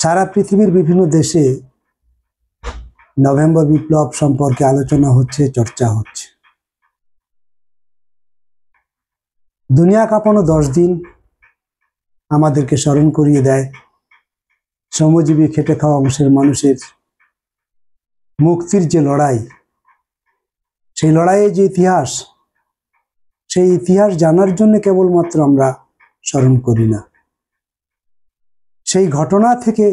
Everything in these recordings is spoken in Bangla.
সারা পৃথিবীর বিভিন্ন দেশে নভেম্বর বিপ্লব সম্পর্কে আলোচনা হচ্ছে, চর্চা হচ্ছে। দুনিয়া কাঁপানো 10 দিন আমাদেরকে স্মরণ করিয়ে দেয় শ্রমজীবী খেটে খাওয়া অংশের মানুষের মুক্তির যে লড়াই, সেই লড়াইয়ের যে ইতিহাস, সেই ইতিহাস জানার জন্য কেবলমাত্র আমরা স্মরণ করি না, সেই ঘটনা থেকে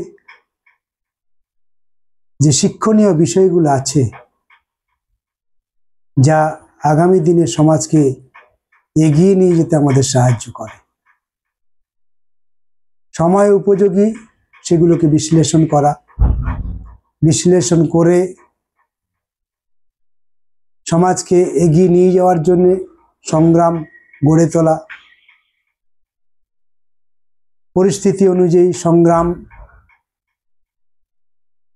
যে শিক্ষণীয় বিষয়গুলো আছে যা আগামী দিনে সমাজকে এগিয়ে নিয়ে যেতে আমাদের সাহায্য করে, সময় উপযোগী সেগুলোকে বিশ্লেষণ করা, বিশ্লেষণ করে সমাজকে এগিয়ে নিয়ে যাওয়ার জন্য সংগ্রাম গড়ে তোলা, পরিস্থিতি অনুযায়ী সংগ্রাম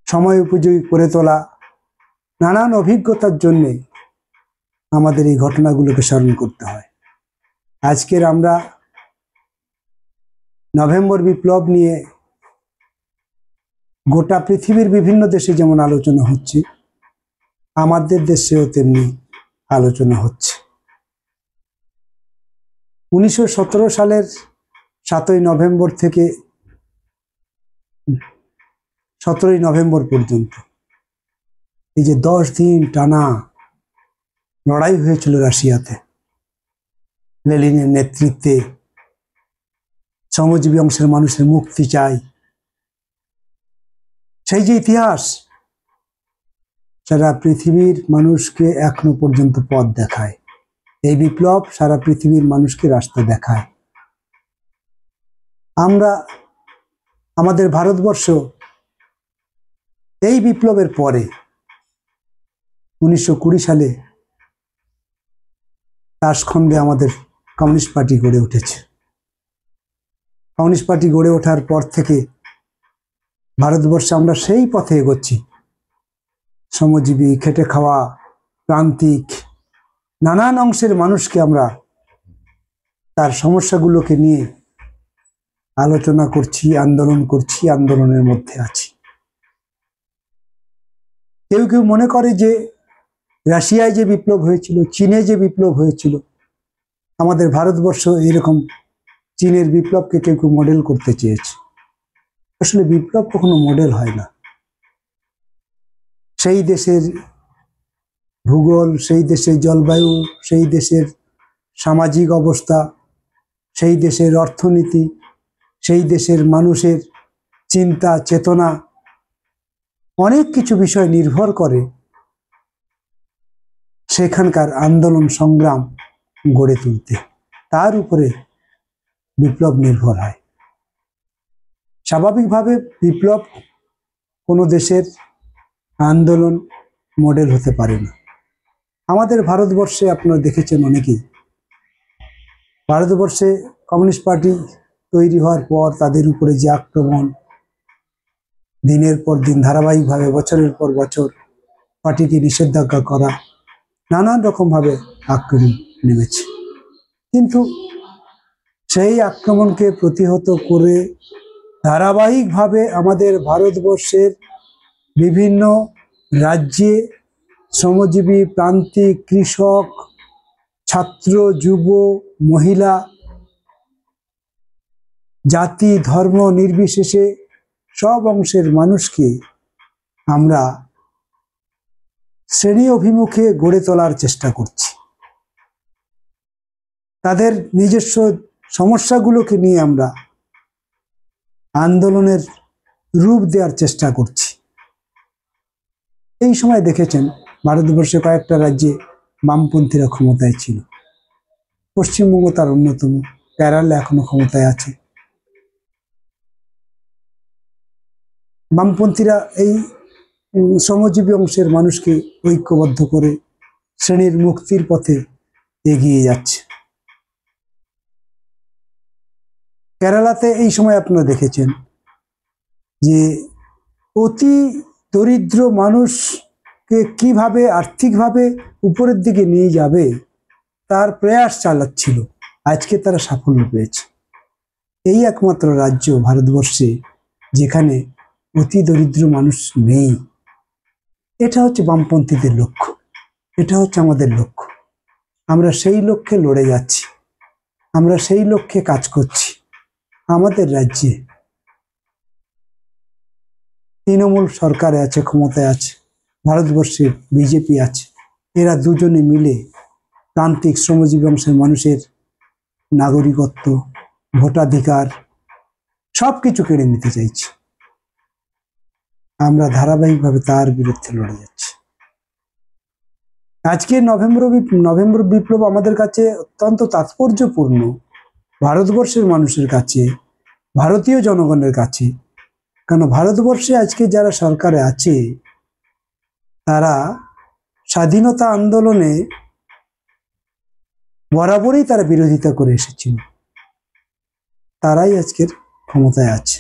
সময় উপযোগী করে তোলা, নানান অভিজ্ঞতার জন্যে আমাদের এই ঘটনাগুলোকে স্মরণ করতে হয়। আজকের আমরা নভেম্বর বিপ্লব নিয়ে গোটা পৃথিবীর বিভিন্ন দেশে যেমন আলোচনা হচ্ছে, আমাদের দেশেও তেমনি আলোচনা হচ্ছে। 1917 সালের 7ই নভেম্বর থেকে 17ই নভেম্বর পর্যন্ত এই যে 10 দিন টানা লড়াই হয়েছিল রাশিয়াতে, লেনিনের নেতৃত্বে শ্রমজীবী অংশের মানুষের মুক্তি চাই, সেই যে ইতিহাস সারা পৃথিবীর মানুষকে এখনো পর্যন্ত পথ দেখায়। এই বিপ্লব সারা পৃথিবীর মানুষকে রাস্তা দেখায়। আমরা আমাদের ভারতবর্ষ এই বিপ্লবের পরে 1920 সালে তাসখণ্ডে আমাদের কমিউনিস্ট পার্টি গড়ে উঠেছে। কমিউনিস্ট পার্টি গড়ে ওঠার পর থেকে ভারতবর্ষে আমরা সেই পথে এগোচ্ছি। শ্রমজীবী খেটে খাওয়া প্রান্তিক নানান অংশের মানুষকে আমরা তার সমস্যাগুলোকে নিয়ে আলোচনা করছি, আন্দোলন করছি, আন্দোলনের মধ্যে আছি। কেউ কেউ মনে করে যে রাশিয়ায় যে বিপ্লব হয়েছিল, চীনে যে বিপ্লব হয়েছিল, আমাদের ভারতবর্ষ এরকম চীনের বিপ্লবকে কেউ কেউ মডেল করতে চেয়েছে। আসলে বিপ্লব কখনো মডেল হয় না। সেই দেশের ভূগোল, সেই দেশের জলবায়ু, সেই দেশের সামাজিক অবস্থা, সেই দেশের অর্থনীতি, সেই দেশের মানুষের চিন্তা চেতনা, অনেক কিছু বিষয় নির্ভর করে সেখানকার আন্দোলন সংগ্রাম গড়ে তুলতে। তার উপরে বিপ্লব নির্ভর হয়। স্বাভাবিকভাবে বিপ্লব কোনো দেশের আন্দোলন মডেল হতে পারে না। আমাদের ভারতবর্ষে আপনারা দেখেছেন অনেকেই, ভারতবর্ষে কমিউনিস্ট পার্টি তৈরি হওয়ার পর তাদের উপরে যে আক্রমণ, দিনের পর দিন ধারাবাহিকভাবে বছরের পর বছর পার্টিকে নিষেধাজ্ঞা করা, নানান রকমভাবে আক্রমণ নেমেছে। কিন্তু সেই আক্রমণকে প্রতিহত করে ধারাবাহিকভাবে আমাদের ভারতবর্ষের বিভিন্ন রাজ্যে শ্রমজীবী, প্রান্তিক, কৃষক, ছাত্র, যুব, মহিলা, জাতি ধর্ম নির্বিশেষে সব অংশের মানুষকে আমরা শ্রেণী অভিমুখে গড়ে তোলার চেষ্টা করছি। তাদের নিজস্ব সমস্যাগুলোকে নিয়ে আমরা আন্দোলনের রূপ দেওয়ার চেষ্টা করছি। এই সময় দেখেছেন ভারতবর্ষে কয়েকটা রাজ্যে বামপন্থীরা ক্ষমতায় ছিল। পশ্চিমবঙ্গ তার অন্যতম, কেরালা এখনো ক্ষমতায় আছে। বামপন্থীরা এই শ্রমজীবী অংশের মানুষকে ঐক্যবদ্ধ করে শ্রেণীর মুক্তির পথে এগিয়ে যাচ্ছে। কেরালাতে এই সময় আপনারা দেখেছেন যে অতি দরিদ্র মানুষকে কিভাবে আর্থিকভাবে উপরের দিকে নিয়ে যাবে তার প্রয়াস চালাচ্ছিল। আজকে তারা সাফল্য পেয়েছে। এই একমাত্র রাজ্য ভারতবর্ষে যেখানে অতি দরিদ্র মানুষ নেই। এটা হচ্ছে বামপন্থীদের লক্ষ্য, এটা হচ্ছে আমাদের লক্ষ্য। আমরা সেই লক্ষ্যে লড়ে যাচ্ছি, আমরা সেই লক্ষ্যে কাজ করছি। আমাদের রাজ্যে তৃণমূল সরকারে আছে, ক্ষমতায় আছে, ভারতবর্ষের বিজেপি আছে। এরা দুজনে মিলে প্রান্তিক শ্রমজীবী অংশের মানুষের নাগরিকত্ব, ভোটাধিকার সবকিছু কেড়ে নিতে চাইছে। আমরা ধারাবাহিকভাবে তার বিরুদ্ধে লড়ে যাচ্ছি। আজকে নভেম্বর বিপ্লব আমাদের কাছে অত্যন্ত তাৎপর্যপূর্ণ, ভারতবর্ষের মানুষের কাছে, ভারতীয় জনগণের কাছে। কারণ ভারতবর্ষে আজকে যারা সরকারে আছে তারা স্বাধীনতা আন্দোলনে বরাবরই তারা বিরোধিতা করে এসেছিল, তারাই আজকের ক্ষমতায় আছে।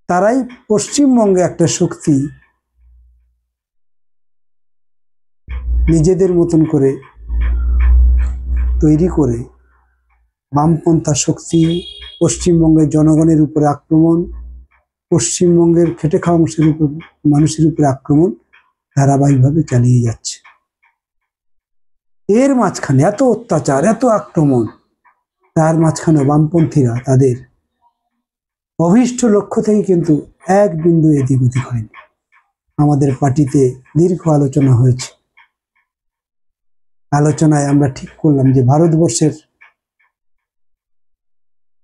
তারাই পশ্চিমবঙ্গে একটা শক্তি নিজেদের মতন করে তৈরি করে বামপন্থা শক্তি পশ্চিমবঙ্গের জনগণের উপরে আক্রমণ, পশ্চিমবঙ্গের খেটে খাওয়া অংশের উপর মানুষের উপরে আক্রমণ ধারাবাহিকভাবে চালিয়ে যাচ্ছে। এর মাঝখানে এত অত্যাচার, এত আক্রমণ, তার মাঝখানে বামপন্থীরা তাদের অভীষ্ট লক্ষ্য থেকে কিন্তু এক বিন্দু এদিক ওদিক হয়নি। আমাদের পার্টিতে দীর্ঘ আলোচনা হয়েছে। আলোচনায় আমরা ঠিক করলাম যে ভারতবর্ষের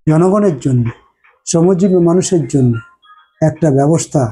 জনগণের জন্য, শ্রমজীবী মানুষের জন্য একটা ব্যবস্থা